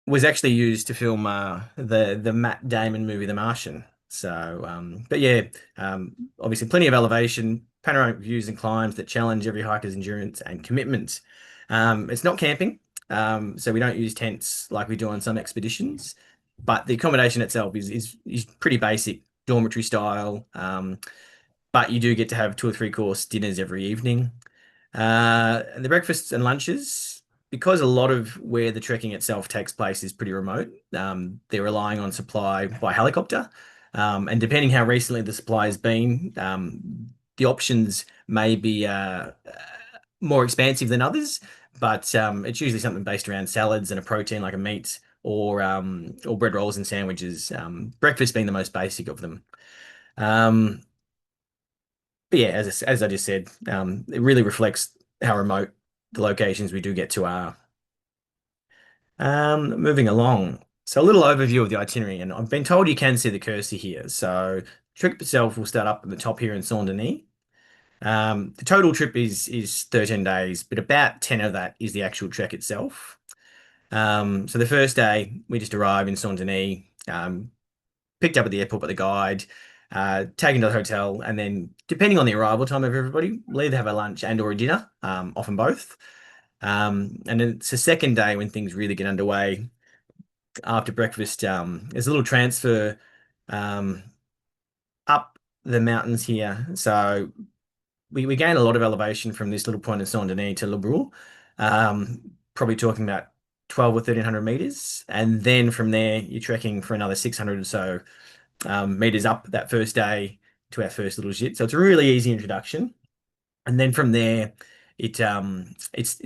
was actually used to film the Matt Damon movie The Martian. So, but yeah, obviously plenty of elevation, panoramic views and climbs that challenge every hiker's endurance and commitment. It's not camping, so we don't use tents like we do on some expeditions, but the accommodation itself is pretty basic, dormitory style. But you do get to have two or three course dinners every evening. And the breakfasts and lunches, because a lot of where the trekking itself takes place is pretty remote, they're relying on supply by helicopter. And depending how recently the supply has been, the options may be more expansive than others, but it's usually something based around salads and a protein like a meat or bread rolls and sandwiches. Breakfast being the most basic of them. Um, but yeah, as I just said, it really reflects how remote the locations we do get to are. Moving along. So a little overview of the itinerary, and I've been told you can see the cursor here. So trip itself will start up at the top here in Saint-Denis. The total trip is 13 days, but about 10 of that is the actual trek itself. So the first day we just arrive in Saint-Denis, picked up at the airport by the guide, taken to the hotel, and then depending on the arrival time of everybody, we'll either have a lunch and or a dinner, often both. And then it's the second day when things really get underway. After breakfast, there's a little transfer um, up the mountains here. So we gain a lot of elevation from this little point of Saint Denis to Le Brule, probably talking about 12 or 1300 meters. And then from there, you're trekking for another 600 or so meters up that first day to our first little shit. So it's a really easy introduction. And then from there, it's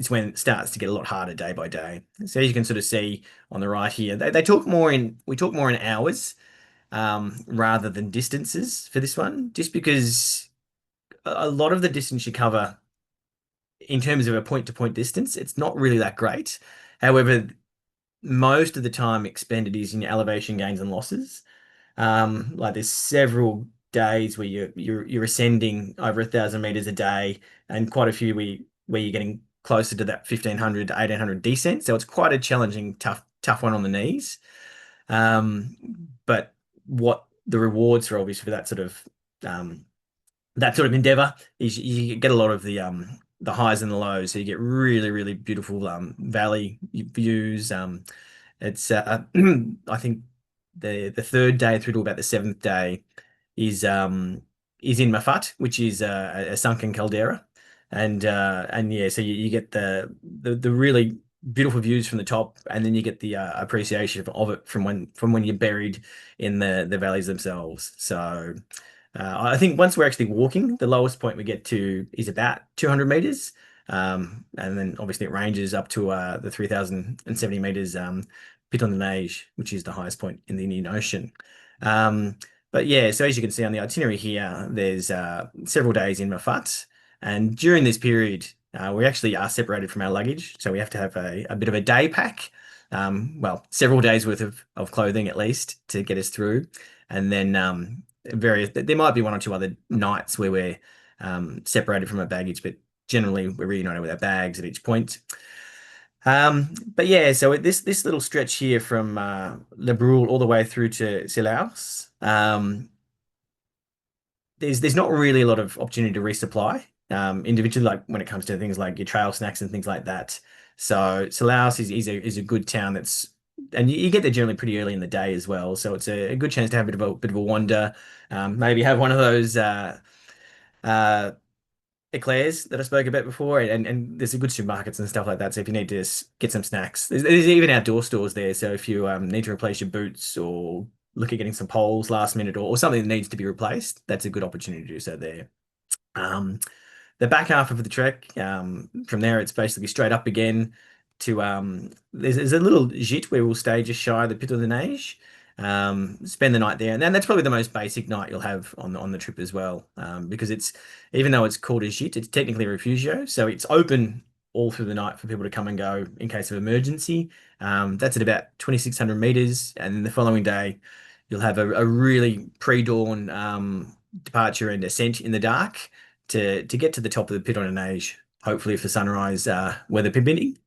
when it starts to get a lot harder day by day. So as you can sort of see on the right here, they talk more in we talk more in hours rather than distances for this one, just because a lot of the distance you cover in terms of a point to point distance, it's not really that great. However, most of the time expended is in your elevation gains and losses. Like there's several days where you're ascending over 1,000 meters a day, and quite a few where you're getting closer to that 1,500 to 1,800 descent. So it's quite a challenging, tough one on the knees. But what the rewards are obviously for that sort of endeavor is you get a lot of the highs and the lows. So you get really beautiful valley views. It's I think the third day through to about the seventh day is um is in Mafat, which is a sunken caldera, and yeah, so you get the really beautiful views from the top, and then you get the appreciation of it from when you're buried in the valleys themselves. So I think once we're actually walking, the lowest point we get to is about 200 meters. And then obviously it ranges up to the 3,070 meters Piton de Neige, which is the highest point in the Indian Ocean. Um, but yeah, so as you can see on the itinerary here, there's several days in Mafat. And during this period, we actually are separated from our luggage. So we have to have a bit of a day pack. Well, several days worth of clothing at least to get us through. And then there might be one or two other nights where we're separated from our baggage, but generally we're reunited with our bags at each point. But yeah, so this little stretch here from Le Brule all the way through to Silaus, there's not really a lot of opportunity to resupply individually, like when it comes to things like your trail snacks and things like that. So Silaus is a good town and you get there generally pretty early in the day as well. So it's a good chance to have a bit of a wander. Maybe have one of those uh, eclairs that I spoke about before, and there's a good supermarkets and stuff like that. So if you need to get some snacks, there's even outdoor stores there. So if you need to replace your boots or look at getting some poles last minute or something that needs to be replaced, that's a good opportunity to do so there. Um, the back half of the trek, from there, it's basically straight up again to there's a little gîte where we'll stay just shy of the Pit of the Neige, spend the night there, and then that's probably the most basic night you'll have on the trip as well, because it's even though it's called a gîte, it's technically a refugio, so it's open all through the night for people to come and go in case of emergency. That's at about 2,600 meters, and then the following day you'll have a really pre-dawn departure and ascent in the dark to get to the top of the Piton de Neige, hopefully for sunrise, weather permitting.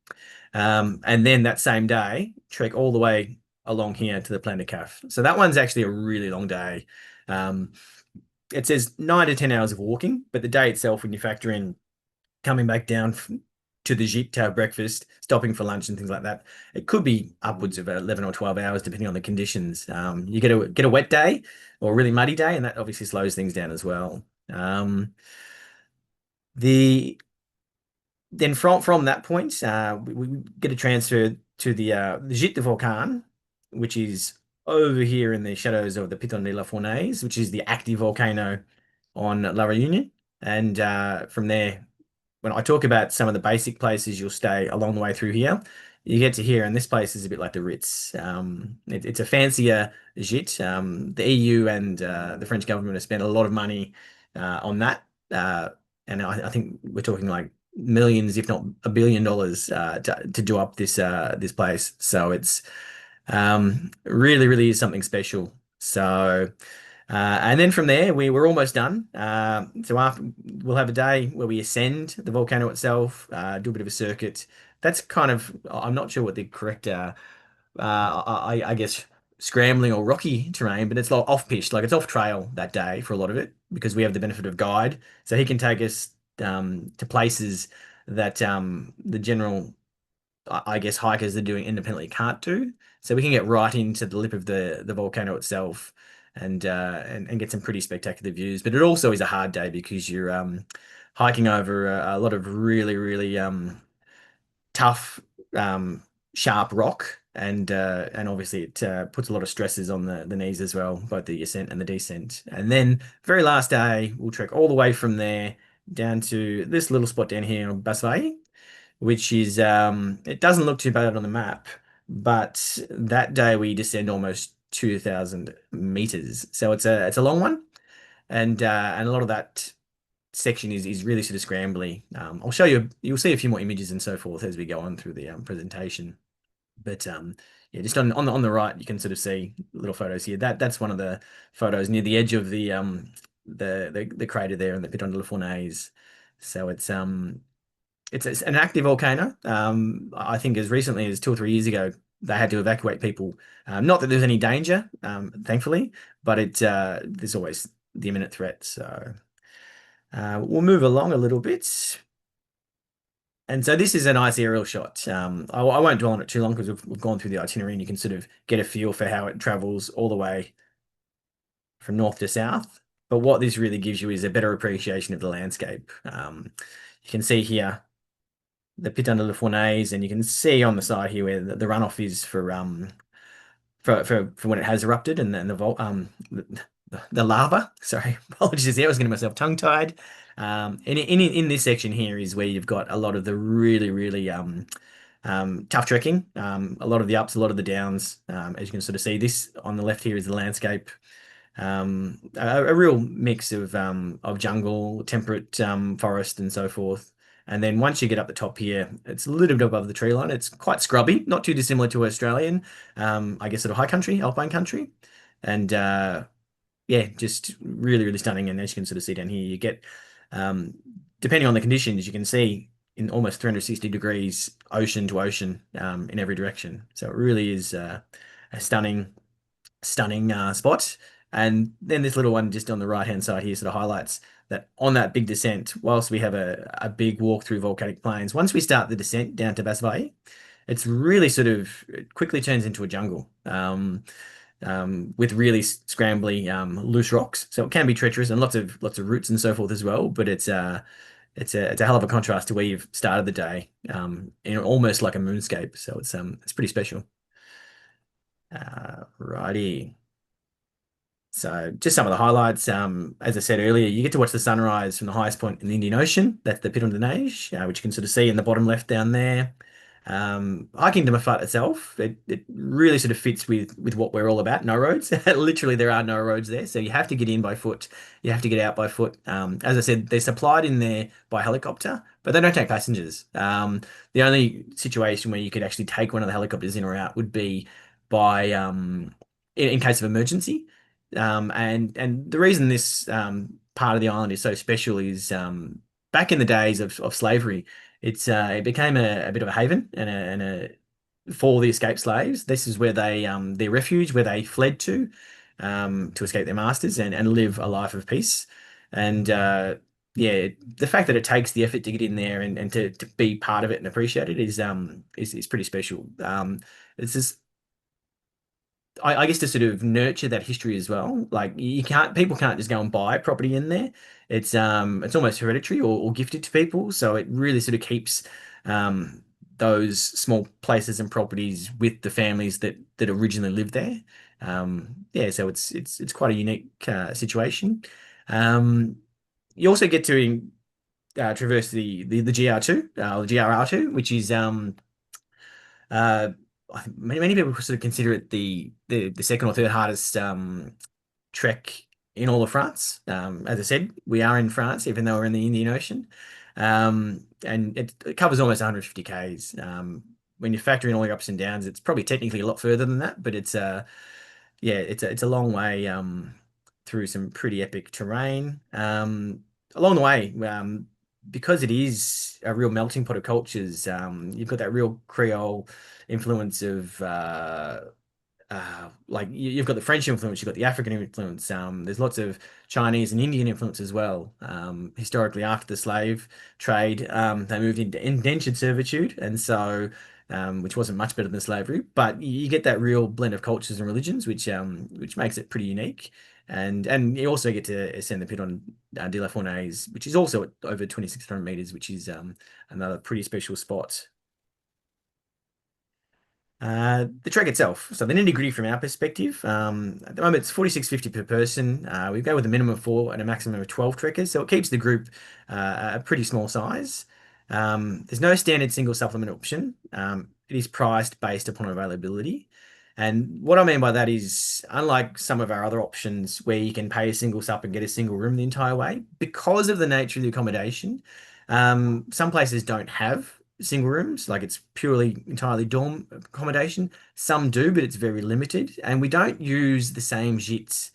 And then that same day, trek all the way along here to the Planet Caf. So that one's actually a really long day. Um, it says 9 to 10 hours of walking, but the day itself, when you factor in coming back down to the gîte to have breakfast, stopping for lunch and things like that, it could be upwards of 11 or 12 hours depending on the conditions. You get a wet day or a really muddy day, and that obviously slows things down as well. The Then from that point, we get a transfer to the Gîte de Volcan, which is over here in the shadows of the Piton de la Fournaise, which is the active volcano on La Réunion. And from there, when I talk about some of the basic places you'll stay along the way through here, you get to here, and this place is a bit like the Ritz. It's a fancier gîte. The EU and the French government have spent a lot of money on that, and I think we're talking like millions, if not $1 billion, to do up this place. So it's really, really is something special. So. And then from there, we're almost done. So after we'll have a day where we ascend the volcano itself, do a bit of a circuit. That's kind of I'm not sure what the correct I guess scrambling or rocky terrain, but it's like off pitch, like it's off trail that day for a lot of it because we have the benefit of guide, so he can take us to places that the general I guess hikers that are doing independently can't do. So we can get right into the lip of the volcano itself and get some pretty spectacular views. But it also is a hard day because you're hiking over a lot of really, really tough, sharp rock, and obviously it puts a lot of stresses on the knees as well, both the ascent and the descent. And then very last day, we'll trek all the way from there down to this little spot down here on Basvay, which is it doesn't look too bad on the map, but that day we descend almost 2,000 meters. So it's a long one, and a lot of that section is really sort of scrambly. I'll show you. You'll see a few more images and so forth as we go on through the presentation. But yeah, just on the right, you can sort of see little photos here. That's one of the photos near the edge of the crater there in the Piton de la Fournaise. So it's an active volcano. I think as recently as 2 or 3 years ago, they had to evacuate people. Not that there's any danger, thankfully, but there's always the imminent threat. So we'll move along a little bit. And so this is a nice aerial shot. I won't dwell on it too long because we've gone through the itinerary and you can sort of get a feel for how it travels all the way from north to south. But what this really gives you is a better appreciation of the landscape. You can see here the pit under the fournaise, and you can see on the side here where the runoff is for when it has erupted, and then the lava. Sorry, apologies there. I was getting myself tongue-tied. In this section here is where you've got a lot of the really, really tough trekking, a lot of the ups, a lot of the downs. As you can sort of see, this on the left here is the landscape. A real mix of jungle, temperate forest, and so forth. And then once you get up the top here, it's a little bit above the tree line. It's quite scrubby, not too dissimilar to Australian, I guess sort of high country, alpine country. And yeah, just really, really stunning. And as you can sort of see down here, you get, depending on the conditions, you can see in almost 360 degrees ocean to ocean in every direction. So it really is a stunning spot. And then this little one just on the right hand side here sort of highlights that on that big descent, whilst we have a big walk through volcanic plains, once we start the descent down to Basvay, it's really sort of it quickly turns into a jungle with really scrambly loose rocks. So it can be treacherous and lots of roots and so forth as well. But it's a hell of a contrast to where you've started the day in almost like a moonscape. So it's pretty special. Righty. So just some of the highlights. As I said earlier, you get to watch the sunrise from the highest point in the Indian Ocean. That's the Piton de Neige, which you can sort of see in the bottom left down there. Hiking to Mafat itself, it really sort of fits with what we're all about. No roads. Literally, there are no roads there. So you have to get in by foot. You have to get out by foot. As I said, they're supplied in there by helicopter, but they don't take passengers. The only situation where you could actually take one of the helicopters in or out would be by in case of emergency. And the reason this part of the island is so special is back in the days of slavery, it became a bit of a haven and a for the escaped slaves. This is where they their refuge, where they fled to escape their masters and live a life of peace. And yeah, the fact that it takes the effort to get in there and to be part of it and appreciate it is pretty special. It's just I guess to sort of nurture that history as well. Like you can't people can't just go and buy property in there. It's almost hereditary or gifted to people. So it really sort of keeps um those small places and properties with the families that originally lived there. Yeah, so it's quite a unique situation. Um, you also get to traverse the GR2, the GRR2, which is uh, I think many people sort of consider it the second or third hardest trek in all of France. As I said, we are in France, even though we're in the Indian Ocean, and it covers almost 150 k's. When you factor in all your ups and downs, it's probably technically a lot further than that, but it's yeah, it's a long way through some pretty epic terrain. Along the way, because it is a real melting pot of cultures, you've got that real Creole influence of like you've got the French influence, you've got the African influence. There's lots of Chinese and Indian influence as well. Historically, after the slave trade, they moved into indentured servitude, and so which wasn't much better than slavery. But you get that real blend of cultures and religions, which makes it pretty unique. And you also get to ascend the pit on de la Fournaise, which is also at over 2,600 meters, which is another pretty special spot. The trek itself. So the nitty-gritty from our perspective, at the moment it's 46.50 per person. We go with a minimum of four and a maximum of 12 trekkers, so it keeps the group a pretty small size. There's no standard single supplement option. It is priced based upon availability. And what I mean by that is, unlike some of our other options where you can pay a single sup and get a single room the entire way, because of the nature of the accommodation, some places don't have single rooms, like it's purely entirely dorm accommodation. Some do, but it's very limited. And we don't use the same gîtes,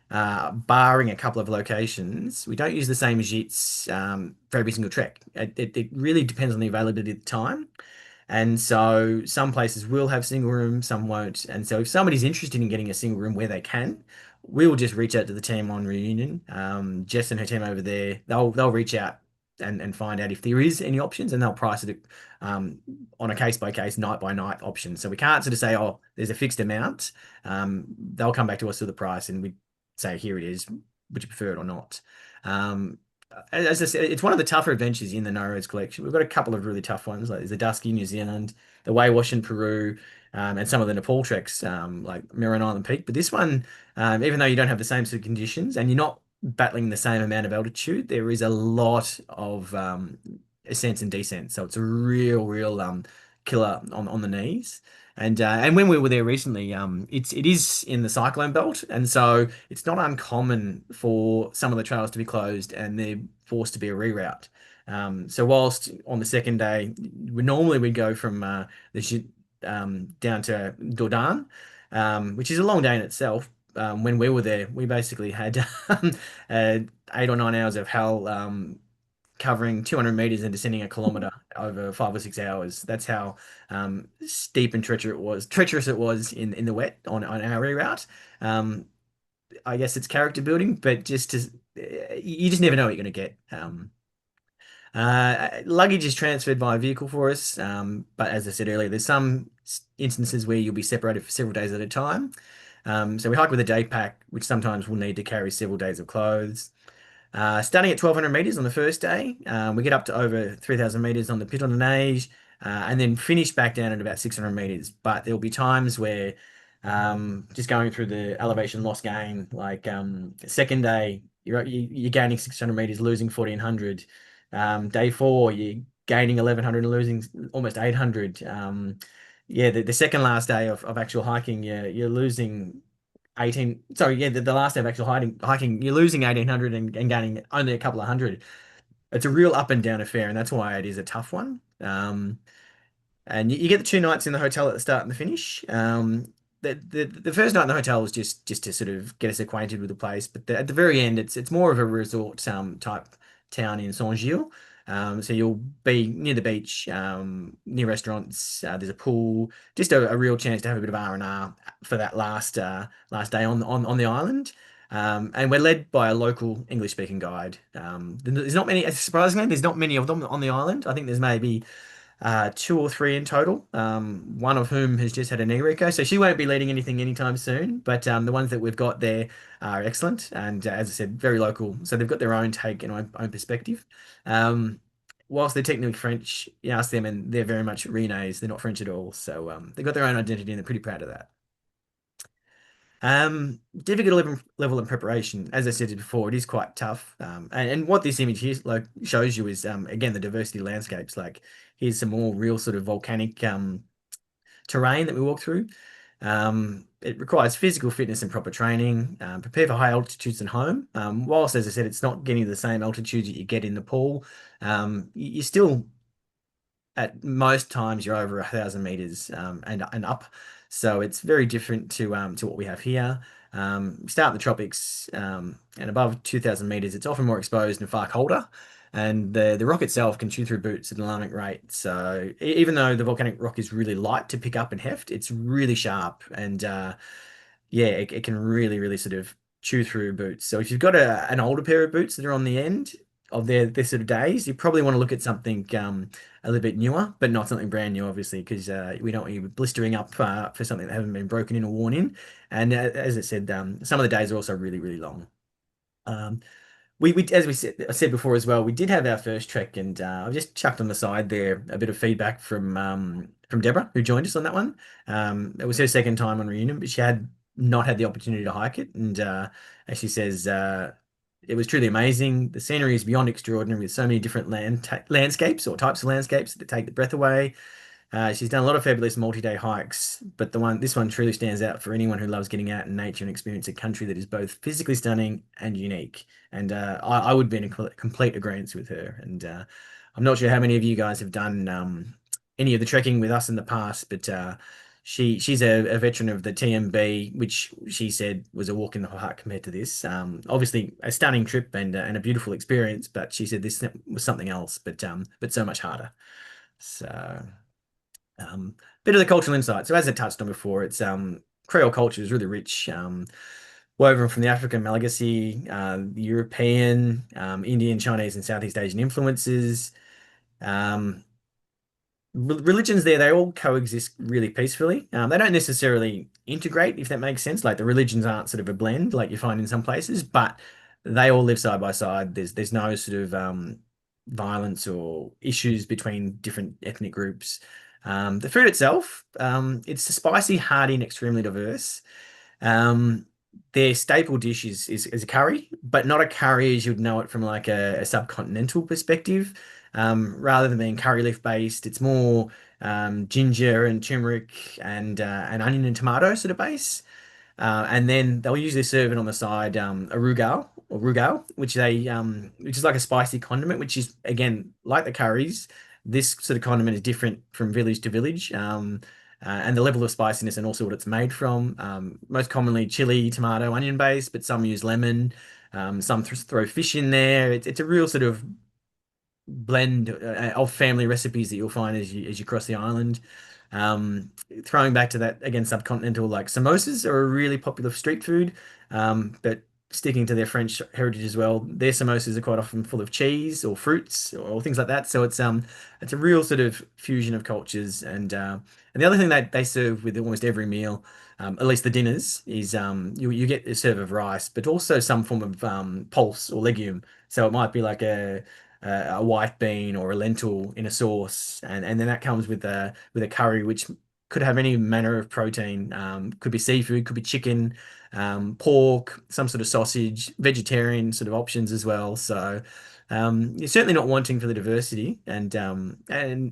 barring a couple of locations. We don't use the same gîtes for every single trek. It really depends on the availability at the time. And so some places will have single room, some won't. And so if somebody's interested in getting a single room where they can, we'll just reach out to the team on Reunion. Jess and her team over there, they'll reach out and find out if there is any options, and they'll price it um, on a case by case, night by night option. So we can't sort of say, oh, there's a fixed amount. They'll come back to us with the price, and we say, here it is. Would you prefer it or not? Um, as I said, it's one of the tougher adventures in the No Roads collection. We've got a couple of really tough ones, like there's the Dusky in New Zealand, the Waywash in Peru, and some of the Nepal treks, like Mirren Island Peak. But this one, even though you don't have the same sort of conditions and you're not battling the same amount of altitude, there is a lot of ascents and descents. So it's a real killer on the knees. And when we were there recently, it is in the cyclone belt, and so it's not uncommon for some of the trails to be closed and they're forced to be a reroute. So whilst on the second day, we'd go from down to Dordan, which is a long day in itself. When we were there, we basically had 8 or 9 hours of hell, covering 200 meters and descending a kilometer over 5 or 6 hours. That's how steep and treacherous it was in the wet on our reroute. Um, I guess it's character building, but you just never know what you're going to get. Luggage is transferred by vehicle for us, but as I said earlier, there's some instances where you'll be separated for several days at a time. So we hike with a day pack, which sometimes will need to carry several days of clothes. Starting at 1,200 meters on the first day, we get up to over 3,000 meters on the Piton de Neige, and then finish back down at about 600 meters. But there'll be times where just going through the elevation loss gain, like second day, you're gaining 600 meters, losing 1,400. Day four, you're gaining 1,100 and losing almost 800. Yeah, the second last day of actual hiking, you're losing 18, sorry, yeah, the last day of actual hiking, you're losing 1,800 and gaining only a couple of hundred. It's a real up and down affair, and that's why it is a tough one. And you get the 2 nights in the hotel at the start and the finish. The first night in the hotel was just to sort of get us acquainted with the place, but at the very end, it's more of a resort type town in Saint-Gilles. So you'll be near the beach, near restaurants. There's a pool, just a real chance to have a bit of R&R for that last day on the island. And we're led by a local English speaking guide. There's not many, surprisingly, there's not many of them on the island. I think there's maybe two or three in total. One of whom has just had a knee reco, so she won't be leading anything anytime soon. But the ones that we've got there are excellent, and as I said, very local. So they've got their own take and own perspective. Um, Whilst they're technically French, you ask them, and they're very much Renes. They're not French at all. So they've got their own identity, and they're pretty proud of that. Difficult level of preparation. As I said before, it is quite tough. And what this image here like shows you is again the diversity of landscapes. Like here's some more real sort of volcanic terrain that we walk through. It requires physical fitness and proper training. Prepare for high altitudes and home. Whilst, as I said, it's not getting to the same altitudes that you get in the pool. You still at most times you're over 1,000 meters and up, so it's very different to what we have here. Start in the tropics and above 2,000 meters, it's often more exposed and far colder. And the rock itself can chew through boots at an alarming rate. So even though the volcanic rock is really light to pick up and heft, it's really sharp and yeah, it can really sort of chew through boots. So if you've got an older pair of boots that are on the end of their sort of days, you probably want to look at something a little bit newer, but not something brand new, obviously, because we don't want you blistering up for something that haven't been broken in or worn in. And as I said, some of the days are also really long. Um, we as I said before as well, we did have our first trek, and I've just chucked on the side there a bit of feedback from Deborah, who joined us on that one. It was her second time on reunion, but she had not had the opportunity to hike it, and as she says, it was truly amazing. The scenery is beyond extraordinary, with so many different landscapes or types of landscapes that take the breath away. She's done a lot of fabulous multi-day hikes, but this one truly stands out for anyone who loves getting out in nature and experience a country that is both physically stunning and unique. And I would be in a complete agreement with her. And I'm not sure how many of you guys have done any of the trekking with us in the past, but she's a veteran of the TMB, which she said was a walk in the park compared to this. Obviously, a stunning trip and a beautiful experience, but she said this was something else, but so much harder. So. Bit of the cultural insight. So as I touched on before, it's Creole culture is really rich, woven from the African Malagasy, the European, Indian, Chinese, and Southeast Asian influences. Um, Religions there, they all coexist really peacefully. They don't necessarily integrate, if that makes sense. Like the religions aren't sort of a blend like you find in some places, but they all live side by side. There's no sort of violence or issues between different ethnic groups. The food itself, it's spicy, hearty, and extremely diverse. Um, their staple dish is a curry, but not a curry as you'd know it from like a subcontinental perspective. Rather than being curry leaf based, it's more ginger and turmeric and onion and tomato sort of base. And then they'll usually serve it on the side a rugal, which is like a spicy condiment, which is again like the curries. This sort of condiment is different from village to village, and the level of spiciness and also what it's made from. Most commonly chili, tomato, onion based, but some use lemon. Some throw fish in there. It's a real sort of blend of family recipes that you'll find as you cross the island. Throwing back to that again, subcontinental like samosas are a really popular street food, but sticking to their French heritage as well. Their samosas are quite often full of cheese or fruits or things like that. So it's a real sort of fusion of cultures. And the other thing that they serve with almost every meal, at least the dinners, is you get a serve of rice, but also some form of pulse or legume. So it might be like a white bean or a lentil in a sauce, and then that comes with a curry, which could have any manner of protein. Could be seafood, could be chicken, pork, some sort of sausage, vegetarian sort of options as well. So you're certainly not wanting for the diversity, and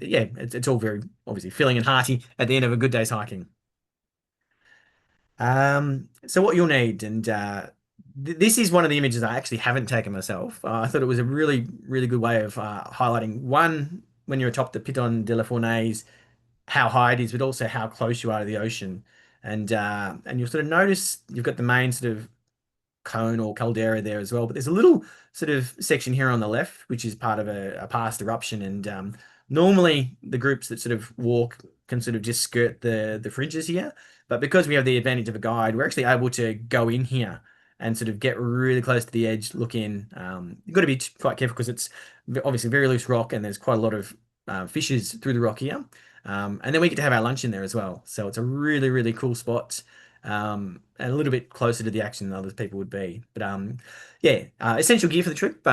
yeah, it's all very obviously filling and hearty at the end of a good day's hiking. So what you'll need, and this is one of the images I actually haven't taken myself. I thought it was a really good way of highlighting one when you're atop the Piton de la Fournaise, how high it is, but also how close you are to the ocean. And you'll sort of notice you've got the main sort of cone or caldera there as well. But there's a little sort of section here on the left, which is part of a past eruption. And normally the groups that sort of walk can sort of just skirt the fringes here. But because we have the advantage of a guide, we're actually able to go in here and sort of get really close to the edge, look in. You've got to be quite careful because it's obviously very loose rock and there's quite a lot of fissures through the rock here. And then we get to have our lunch in there as well. So it's a really, really cool spot, and a little bit closer to the action than other people would be. But yeah, essential gear for the trip.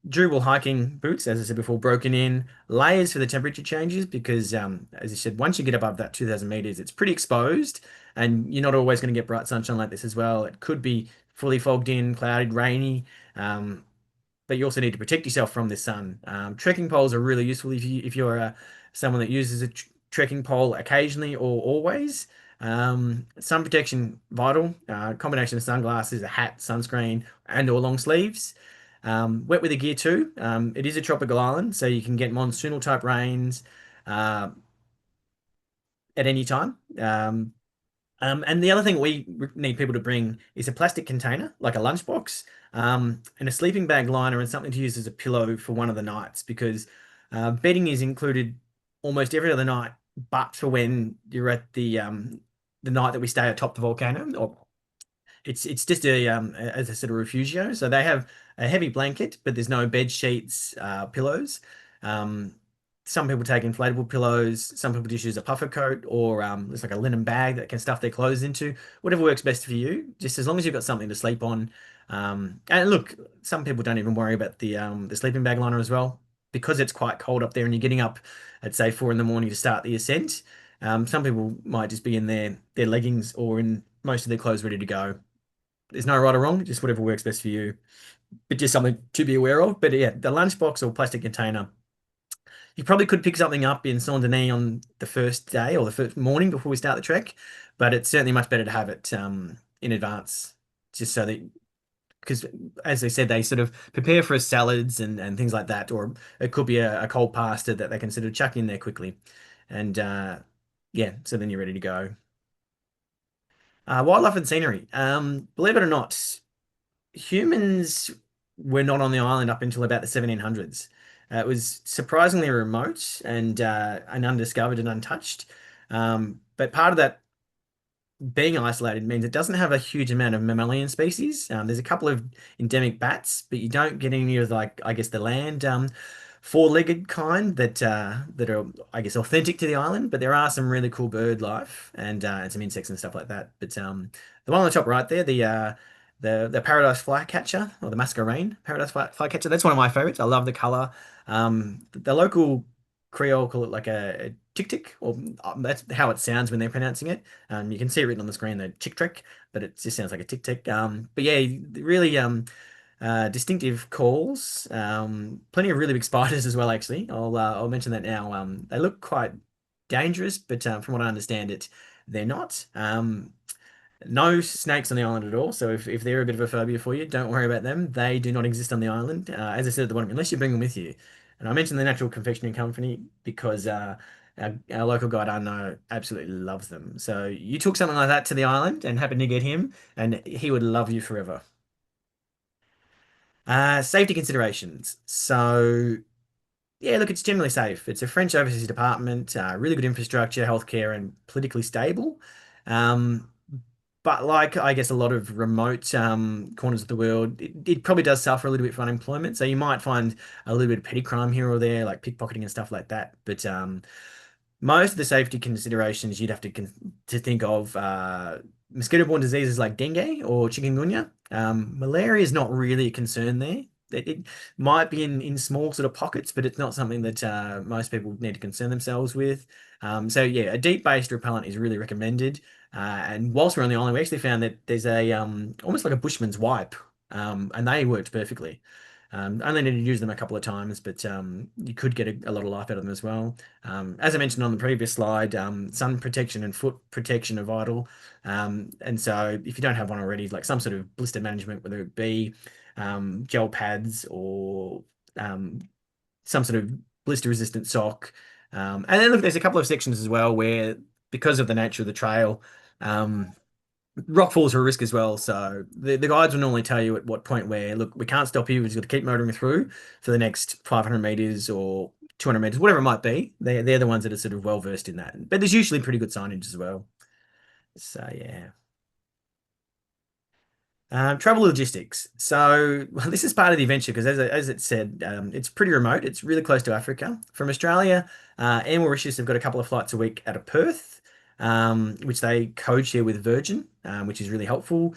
Durable hiking boots, as I said before, broken in. Layers for the temperature changes because, as I said, once you get above that 2,000 meters, it's pretty exposed, and you're not always going to get bright sunshine like this as well. It could be fully fogged in, clouded, rainy. But you also need to protect yourself from the sun. Trekking poles are really useful if you're someone that uses a trekking pole occasionally or always. Sun protection vital. Combination of sunglasses, a hat, sunscreen, and or long sleeves. Wet weather gear too. It is a tropical island, so you can get monsoonal type rains uh, at any time. And the other thing we need people to bring is a plastic container, like a lunchbox, and a sleeping bag liner and something to use as a pillow for one of the nights because bedding is included almost every other night, but for when you're at the night that we stay atop the volcano, or it's just as I said, a refugio. So they have a heavy blanket, but there's no bed sheets, pillows. Um, some people take inflatable pillows. Some people just use a puffer coat, or it's like a linen bag that can stuff their clothes into. Whatever works best for you. Just as long as you've got something to sleep on. And look, some people don't even worry about the sleeping bag liner as well because it's quite cold up there, and you're getting up at say 4 in the morning to start the ascent. Some people might just be in their leggings or in most of their clothes ready to go. There's no right or wrong, just whatever works best for you, but just something to be aware of. But yeah, the lunchbox or plastic container, you probably could pick something up in Saint Denis on the first day or the first morning before we start the trek, but it's certainly much better to have it in advance, just so that because as they said, they sort of prepare for salads and things like that, or it could be a cold pasta that they can sort of chuck in there quickly, and yeah, so then you're ready to go. Wildlife and scenery. Believe it or not, humans were not on the island up until about the 1700s. It was surprisingly remote and undiscovered and untouched. But part of that being isolated means it doesn't have a huge amount of mammalian species. There's a couple of endemic bats, but you don't get any of like I guess the land four-legged kind that are I guess authentic to the island. But there are some really cool bird life and some insects and stuff like that. But the one on the top right there, the paradise flycatcher or the masquerade paradise flycatcher, that's one of my favorites. I love the color. The local Creole call it like a tick tick, or that's how it sounds when they're pronouncing it. You can see it written on the screen, the chick trick, but it just sounds like a tick tick. But yeah, really distinctive calls. Plenty of really big spiders as well, actually. I'll mention that now. They look quite dangerous, but from what I understand it, they're not. No snakes on the island at all. So if they're a bit of a phobia for you, don't worry about them. They do not exist on the island. As I said at the bottom, unless you bring them with you. And I mentioned the Natural Confectionery Company because our local guide Arno absolutely loves them. So you took something like that to the island and happened to get him, and he would love you forever. Safety considerations. So yeah, look, it's generally safe. It's a French overseas department, really good infrastructure, healthcare, and politically stable. Um, But like I guess a lot of remote corners of the world, it probably does suffer a little bit for unemployment. So you might find a little bit of petty crime here or there, like pickpocketing and stuff like that. But most of the safety considerations you'd have to think of mosquito-borne diseases like dengue or chikungunya. Malaria is not really a concern there. It might be in small sort of pockets, but it's not something that most people need to concern themselves with. So yeah, a deep-based repellent is really recommended. And whilst we're on the island, we actually found that there's a almost like a bushman's wipe, and they worked perfectly. Only needed to use them a couple of times, but you could get a lot of life out of them as well. As I mentioned on the previous slide, sun protection and foot protection are vital. And so if you don't have one already, like some sort of blister management, whether it be gel pads or um, some sort of blister resistant sock. And then look, there's a couple of sections as well where because of the nature of the trail, um, Rockfalls are a risk as well. So the guides will normally tell you at what point where, look, we can't stop you. We've got to keep motoring through for the next 500 meters or 200 meters, whatever it might be. They're the ones that are sort of well versed in that. But there's usually pretty good signage as well. So yeah. Travel logistics. So well, this is part of the adventure because, as it said, it's pretty remote. It's really close to Africa. From Australia, Air Mauritius have got a couple of flights a week out of Perth, which they code share with Virgin, which is really helpful.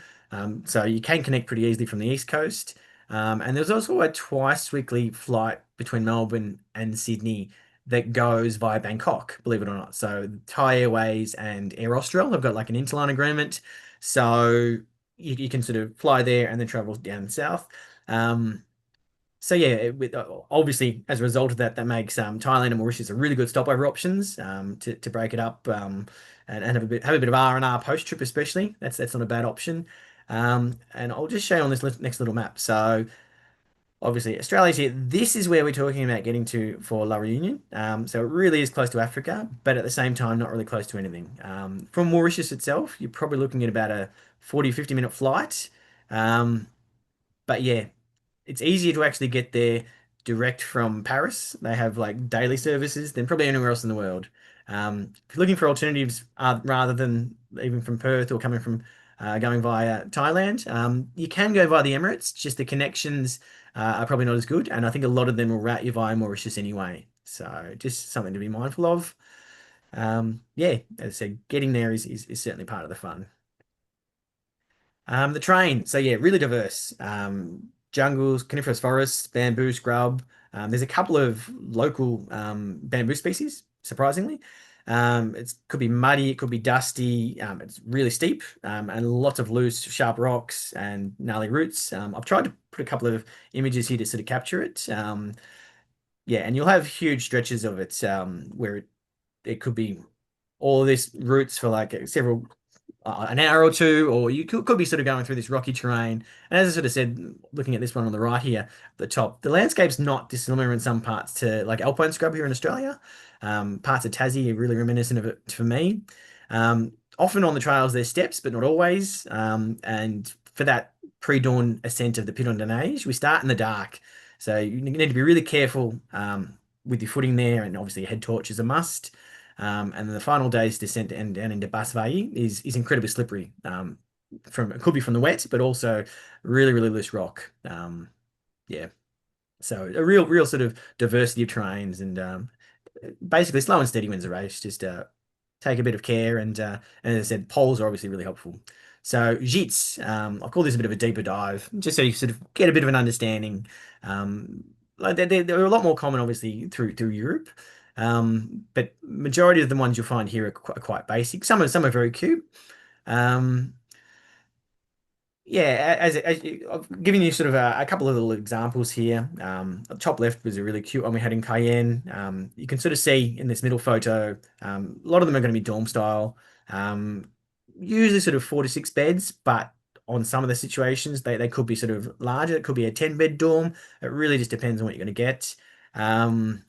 So you can connect pretty easily from the East Coast. And there's also a twice weekly flight between Melbourne and Sydney that goes via Bangkok, believe it or not. So Thai Airways and Air Austral have got like an interline agreement. So you can sort of fly there and then travel down south. Um, so yeah, obviously as a result of that, that makes Thailand and Mauritius a really good stopover options to break it up and have a bit of R&R post trip especially. That's not a bad option. And I'll just show you on this next little map. So obviously Australia's here. This is where we're talking about getting to for La Reunion. So it really is close to Africa, but at the same time, not really close to anything. From Mauritius itself, you're probably looking at about a 40-50 minute flight. Um, but yeah, it's easier to actually get there direct from Paris. They have like daily services than probably anywhere else in the world. If you're looking for alternatives rather than even from Perth or coming from going via Thailand, you can go via the Emirates. Just the connections are probably not as good, and I think a lot of them will route you via Mauritius anyway. So just something to be mindful of. Yeah, as I said, getting there is certainly part of the fun. The train. So yeah, really diverse. Jungles, coniferous forests, bamboo scrub. There's a couple of local bamboo species, surprisingly. It could be muddy, it could be dusty. It's really steep, and lots of loose, sharp rocks and gnarly roots. I've tried to put a couple of images here to sort of capture it. Yeah, and you'll have huge stretches of it where it could be all of this roots for like several an hour or two, or you could be sort of going through this rocky terrain. And as I sort of said, looking at this one on the right here, the top, the landscape's not dissimilar in some parts to like alpine scrub here in Australia. Parts of Tassie are really reminiscent of it for me. Often on the trails there's steps, but not always. And for that pre-dawn ascent of the Piton de Neige, we start in the dark. So you need to be really careful with your footing there, and obviously a head torch is a must. And then the final day's descent and down into Bass Valley is incredibly slippery. From it could be from the wet, but also really loose rock. Yeah, so a real sort of diversity of terrains and basically slow and steady wins the race. Just take a bit of care and as I said, poles are obviously really helpful. So gîtes, I'll call this a bit of a deeper dive, just so you sort of get a bit of an understanding. Like they're a lot more common, obviously, through Europe, but majority of the ones you'll find here are quite basic. Some are very cute. Um, yeah, I've given you sort of a couple of little examples here. The top left was a really cute one we had in Cayenne. You can sort of see in this middle photo, a lot of them are going to be dorm style. Um, Usually sort of 4 to 6 beds, but on some of the situations, they could be sort of larger. It could be a 10-bed dorm. It really just depends on what you're going to get. Um,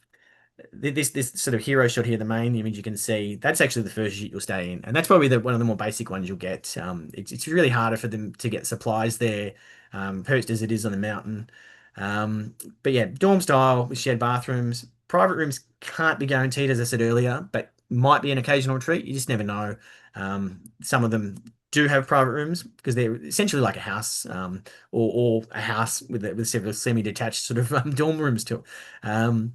this sort of hero shot here, the main image you can see, that's actually the first unit you'll stay in, and that's probably one of the more basic ones you'll get. It's really harder for them to get supplies there, perched as it is on the mountain. Um, but yeah, dorm style with shared bathrooms. Private rooms can't be guaranteed, as I said earlier, but might be an occasional treat. You just never know. Some of them do have private rooms because they're essentially like a house, or a house with several semi-detached sort of dorm rooms to it.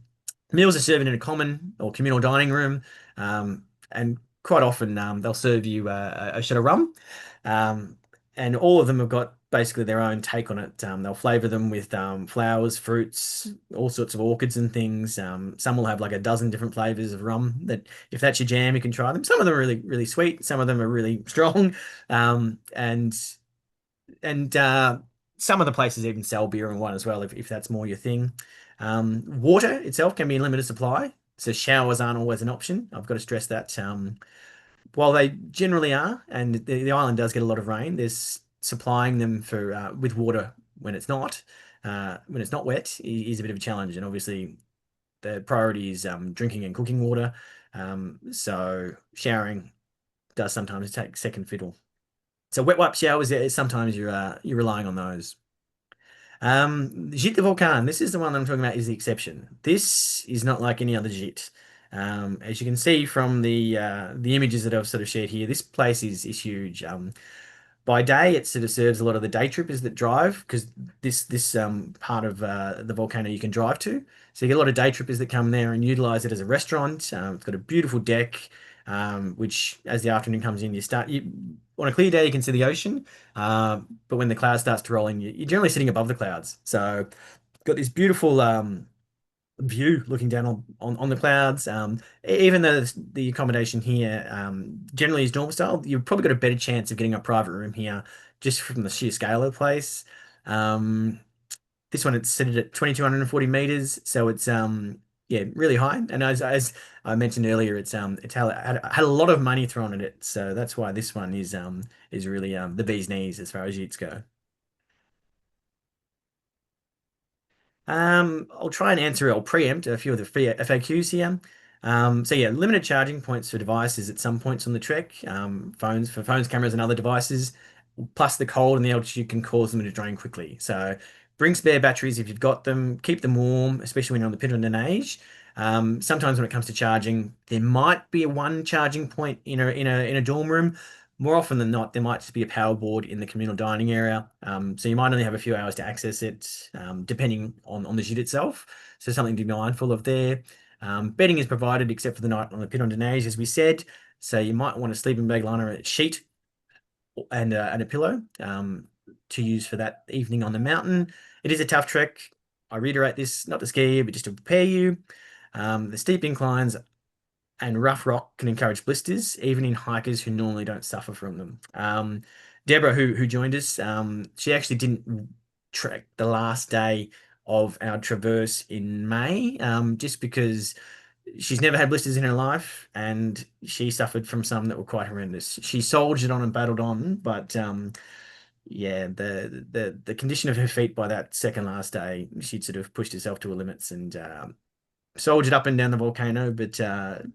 Meals are served in a common or communal dining room, and quite often they'll serve you a shot of rum, um, and all of them have got basically their own take on it. They'll flavour them with flowers, fruits, all sorts of orchids and things. Some will have like a dozen different flavours of rum that, if that's your jam, you can try them. Some of them are really sweet. Some of them are really strong, and some of the places even sell beer and wine as well, if that's more your thing. Water itself can be in limited supply, so showers aren't always an option. I've got to stress that. While they generally are, and the island does get a lot of rain, there's supplying them for with water when it's not wet is a bit of a challenge, and obviously the priority is drinking and cooking water. So showering does sometimes take second fiddle. So wet wipe showers, yeah, sometimes you're relying on those. Gîte de Volcan, this is the one I'm talking about, is the exception. This is not like any other gîte. As you can see from the images that I've sort of shared here, this place is huge. By day, it sort of serves a lot of the day trippers that drive because this part of the volcano you can drive to. So you get a lot of day trippers that come there and utilize it as a restaurant. It's got a beautiful deck, which as the afternoon comes in, on a clear day you can see the ocean, but when the cloud starts to roll in, you're generally sitting above the clouds. So got this beautiful view looking down on the clouds. Even though the accommodation here generally is normal style, you've probably got a better chance of getting a private room here just from the sheer scale of the place. Um, this one it's set at 2,240 meters, so it's yeah, really high. And as I mentioned earlier, it's had a lot of money thrown at it, so that's why this one is really the bee's knees as far as utes go. I'll try and answer. I'll preempt a few of the FAQs here. So yeah, limited charging points for devices at some points on the trek. Phones, cameras, and other devices. Plus, the cold and the altitude can cause them to drain quickly. So, bring spare batteries if you've got them. Keep them warm, especially when you're on the Piton de Neige. Sometimes when it comes to charging, there might be a one charging point in a dorm room. More often than not, there might just be a power board in the communal dining area. So you might only have a few hours to access it, depending on the shoot itself. So something to be mindful of there. Bedding is provided except for the night on the Piton de Neige, as we said. So you might want a sleeping bag liner, a sheet, and a pillow to use for that evening on the mountain. It is a tough trek. I reiterate this, not to scare you, but just to prepare you. The steep inclines and rough rock can encourage blisters, even in hikers who normally don't suffer from them. Deborah, who joined us, she actually didn't trek the last day of our traverse in May, just because she's never had blisters in her life, and she suffered from some that were quite horrendous. She soldiered on and battled on, but yeah, the condition of her feet by that second last day, she'd sort of pushed herself to her limits and soldiered up and down the volcano. But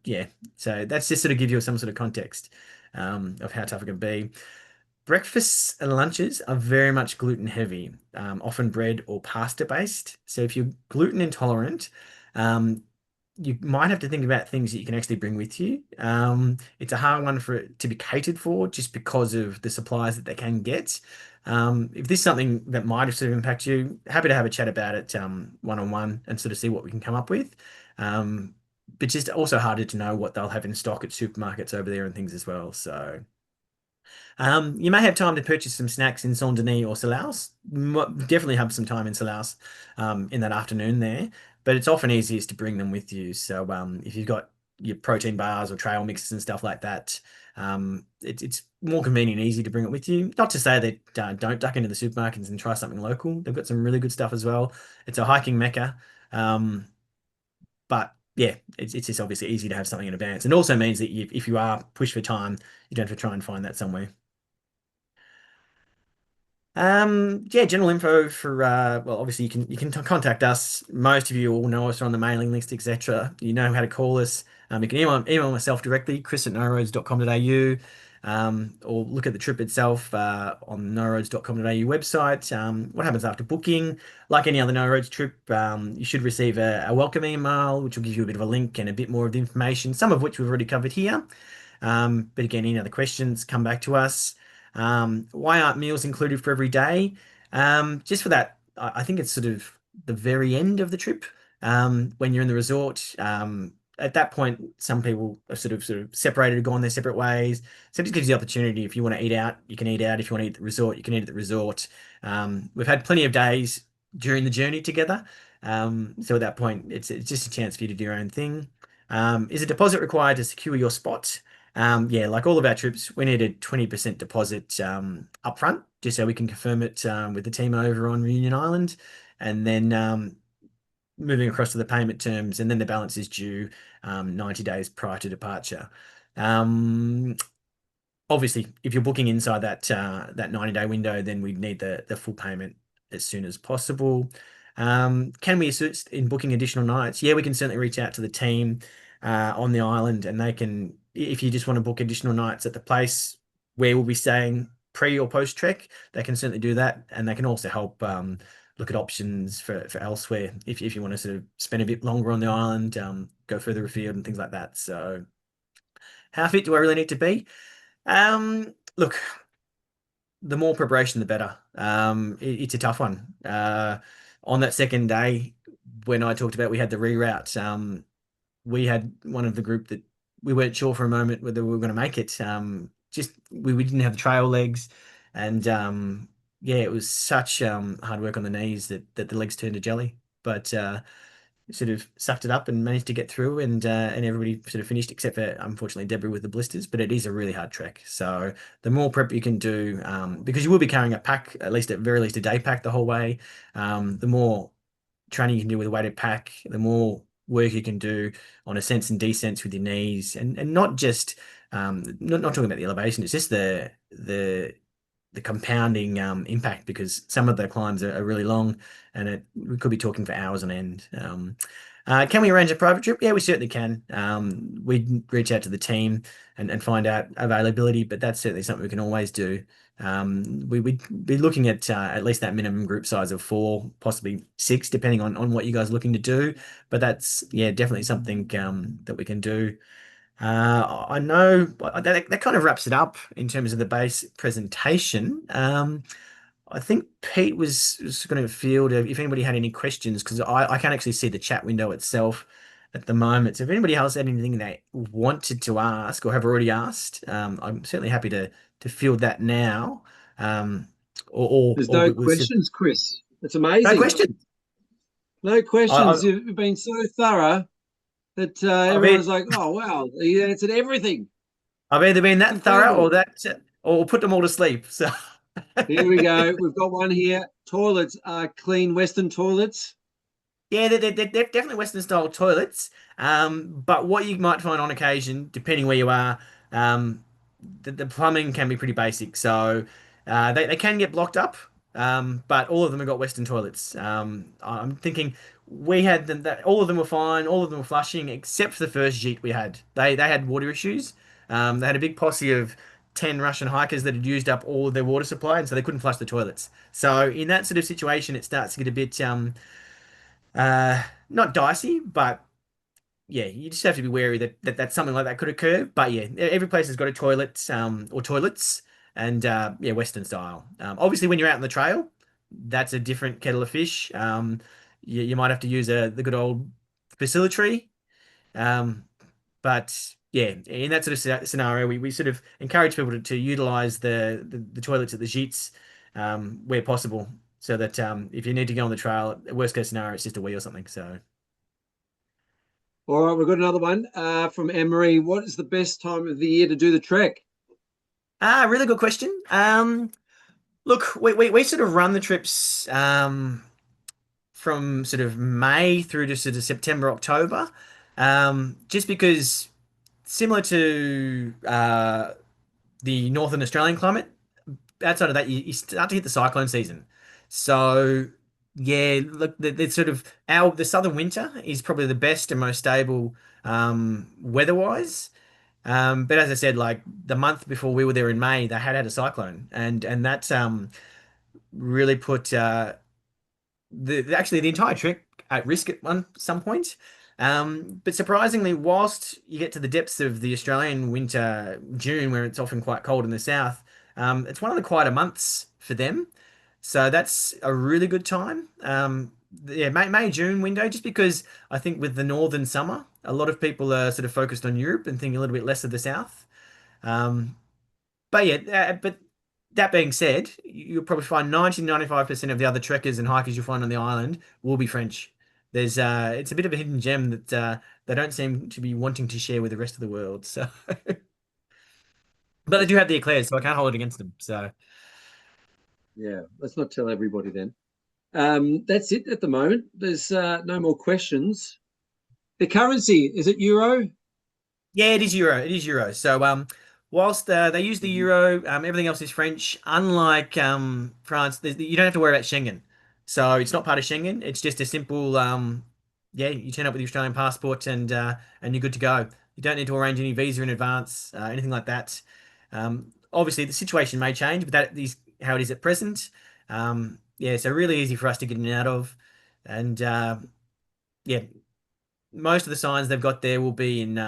yeah, so that's just sort of give you some sort of context of how tough it can be. Breakfasts and lunches are very much gluten heavy, often bread or pasta based. So if you're gluten intolerant, um, you might have to think about things that you can actually bring with you. It's a hard one for it to be catered for just because of the supplies that they can get. If this is something that might have sort of impacted you, happy to have a chat about it one on one and sort of see what we can come up with. Um, but just also harder to know what they'll have in stock at supermarkets over there and things as well. So. You may have time to purchase some snacks in Saint-Denis or Salaus. Definitely have some time in Salaus in that afternoon there, but it's often easiest to bring them with you. So if you've got your protein bars or trail mixes and stuff like that, it's more convenient and easy to bring it with you. Not to say that don't duck into the supermarkets and try something local. They've got some really good stuff as well. It's a hiking mecca. But yeah, it's just obviously easy to have something in advance. And also means that if you are pushed for time, you don't have to try and find that somewhere. Yeah, general info for well, obviously you can contact us. Most of you all know us on the mailing list, etc. You know how to call us. You can email myself directly, chris@noroads.com.au, or look at the trip itself on noroads.com.au website. What happens after booking? Like any other No Roads trip, you should receive a welcome email, which will give you a bit of a link and a bit more of the information, some of which we've already covered here. But again, any other questions, come back to us. Why aren't meals included for every day? Just for that, I think it's sort of the very end of the trip when you're in the resort. At that point, some people are sort of separated, gone their separate ways. So it just gives you the opportunity. If you want to eat out, you can eat out. If you want to eat at the resort, you can eat at the resort. We've had plenty of days during the journey together. So at that point, it's just a chance for you to do your own thing. Is a deposit required to secure your spot? Yeah, like all of our trips, we need a 20% deposit up front, just so we can confirm it with the team over on Reunion Island. And then moving across to the payment terms, and then the balance is due 90 days prior to departure. Um, Obviously, if you're booking inside that 90-day window, then we need the full payment as soon as possible. Can we assist in booking additional nights? Yeah, we can certainly reach out to the team on the island, and they can, if you just want to book additional nights at the place where we'll be staying, pre or post trek, they can certainly do that, and they can also help look at options for elsewhere if you want to sort of spend a bit longer on the island, go further afield and things like that. So, how fit do I really need to be? Look, the more preparation, the better. It's a tough one. On that second day, when I talked about we had the reroute, we had one of the group that we weren't sure for a moment whether we were going to make it. Just we didn't have the trail legs, and yeah, it was such hard work on the knees that the legs turned to jelly. But sort of sucked it up and managed to get through, and everybody sort of finished except for unfortunately Deborah with the blisters. But it is a really hard trek, so the more prep you can do, because you will be carrying a pack, at very least a day pack the whole way. The more training you can do with a weighted pack, the more work you can do on ascents and descents with your knees, and not just not talking about the elevation. It's just the compounding impact, because some of the climbs are really long, and we could be talking for hours on end. Can we arrange a private trip? Yeah, we certainly can. We'd reach out to the team and find out availability, but that's certainly something we can always do. We'd be looking at least that minimum group size of 4, possibly 6, depending on what you guys are looking to do. But that's, yeah, definitely something that we can do. I know that kind of wraps it up in terms of the base presentation. I think Pete was going to field if anybody had any questions, because I can't actually see the chat window itself at the moment. So if anybody else had anything they wanted to ask or have already asked, I'm certainly happy to field that now. Um, There's or no we'll see. questions, Chris. It's No amazing. questions. No I, questions. You've been so thorough that I've everyone's either, like, "Oh wow, he answered everything." I've either been It's that thorough or incredible. put them all to sleep. So. Here we go. We've got one here. Toilets are clean Western toilets. Yeah, they're definitely Western style toilets. But what you might find on occasion, depending where you are, um, the plumbing can be pretty basic. So they can get blocked up, but all of them have got Western toilets. I'm thinking we had them that all of them were fine, all of them were flushing, except for the first jeet we had. They had water issues. They had a big posse of 10 Russian hikers that had used up all of their water supply, and so they couldn't flush the toilets. So in that sort of situation, it starts to get a bit not dicey, but yeah, you just have to be wary that something like that could occur. But yeah, every place has got a toilet, or toilets, and yeah, Western style. Obviously, when you're out on the trail, that's a different kettle of fish. You might have to use the good old facility. Um, but yeah, in that sort of scenario, we sort of encourage people to utilize the toilets at the gîtes where possible, so that if you need to go on the trail, worst case scenario, it's just a wee or something. So, All right, we've got another one from Anne Marie. What is the best time of the year to do the trek? really good question. Look, we sort of run the trips from sort of May through to sort of September, October, just because similar to the Northern Australian climate, outside of that, you start to hit the cyclone season. So yeah, look, the sort of the southern winter is probably the best and most stable weather-wise. But as I said, like the month before we were there in May, they had a cyclone, and that really put actually the entire trip at risk at some point. But surprisingly, whilst you get to the depths of the Australian winter, June, where it's often quite cold in the south, it's one of the quieter months for them. So that's a really good time. Yeah, May, June window, just because I think with the northern summer, a lot of people are sort of focused on Europe and thinking a little bit less of the south. Um, but yeah, but that being said, you'll probably find 90-95% of the other trekkers and hikers you'll find on the island will be French. It's a bit of a hidden gem that they don't seem to be wanting to share with the rest of the world. So, but they do have the eclairs, so I can't hold it against them. So, Yeah, let's not tell everybody then. That's it at the moment. There's no more questions. The currency, is it euro? yeah, it is euro. It is euro. So, whilst they use the Mhm. euro, everything else is French. Unlike France, you don't have to worry about Schengen. So it's not part of Schengen. It's just a simple, yeah, you turn up with your Australian passport and you're good to go. You don't need to arrange any visa in advance, anything like that. obviously the situation may change, but that is how it is at present. Yeah, so really easy for us to get in and out of, and yeah, most of the signs they've got there will be in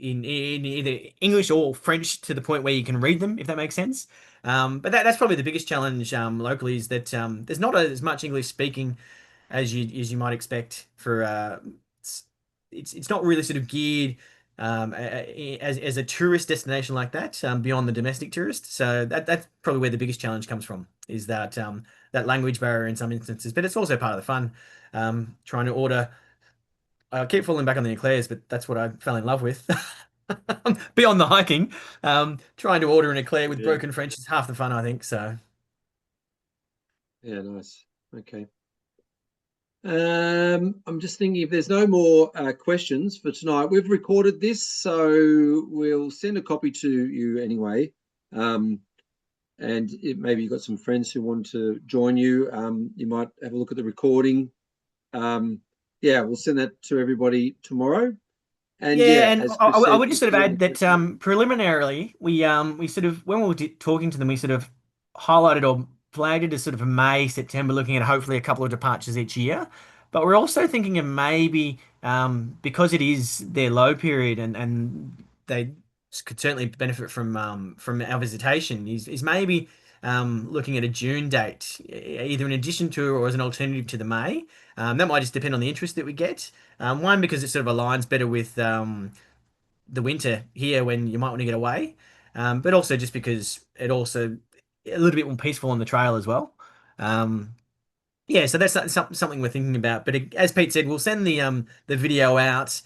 either English or French to the point where you can read them, if that makes sense. But that's probably the biggest challenge locally is that there's not as much English speaking as you might expect for it's it's not really sort of geared as a tourist destination like that beyond the domestic tourist. So that's probably where the biggest challenge comes from is that that language barrier in some instances, but it's also part of the fun. Trying to order. I keep falling back on the eclairs, but that's what I fell in love with. Beyond the hiking, trying to order an eclair with Yeah. broken French is half the fun, I think. So. Yeah, nice. Okay. I'm just thinking if there's no more questions for tonight, we've recorded this, so we'll send a copy to you anyway. And maybe you've got some friends who want to join you. You might have a look at the recording. Yeah, we'll send that to everybody tomorrow. And Yeah, yeah, and as I, Chris I said, would just if sort of you've got any add that questions, preliminarily we sort of when we were talking to them we sort of highlighted or flagged it as sort of May, September, looking at hopefully a couple of departures each year. But we're also thinking of maybe because it is their low period and they could certainly benefit from our visitation is maybe looking at a June date, either in addition to or as an alternative to the May. That might just depend on the interest that we get. One, because it sort of aligns better with the winter here when you might want to get away, but also just because it also a little bit more peaceful on the trail as well. Um, yeah, so that's something we're thinking about. But as Pete said, we'll send the video out,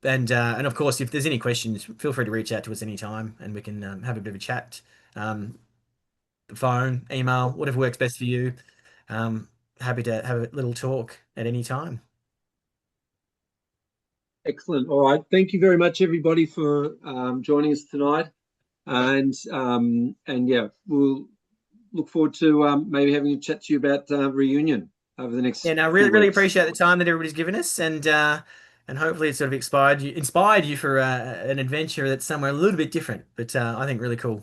and of course, if there's any questions, feel free to reach out to us anytime, and we can have a bit of a chat. Um, phone, email, whatever works best for you. Um, Happy to have a little talk at any time. excellent. All right, thank you very much, everybody, for joining us tonight. And yeah, we'll look forward to maybe having a chat to you about reunion over the Yeah, next no, few really weeks. appreciate the time that everybody's given us, and hopefully it sort of inspired you for an adventure that's somewhere a little bit different, but I think really cool.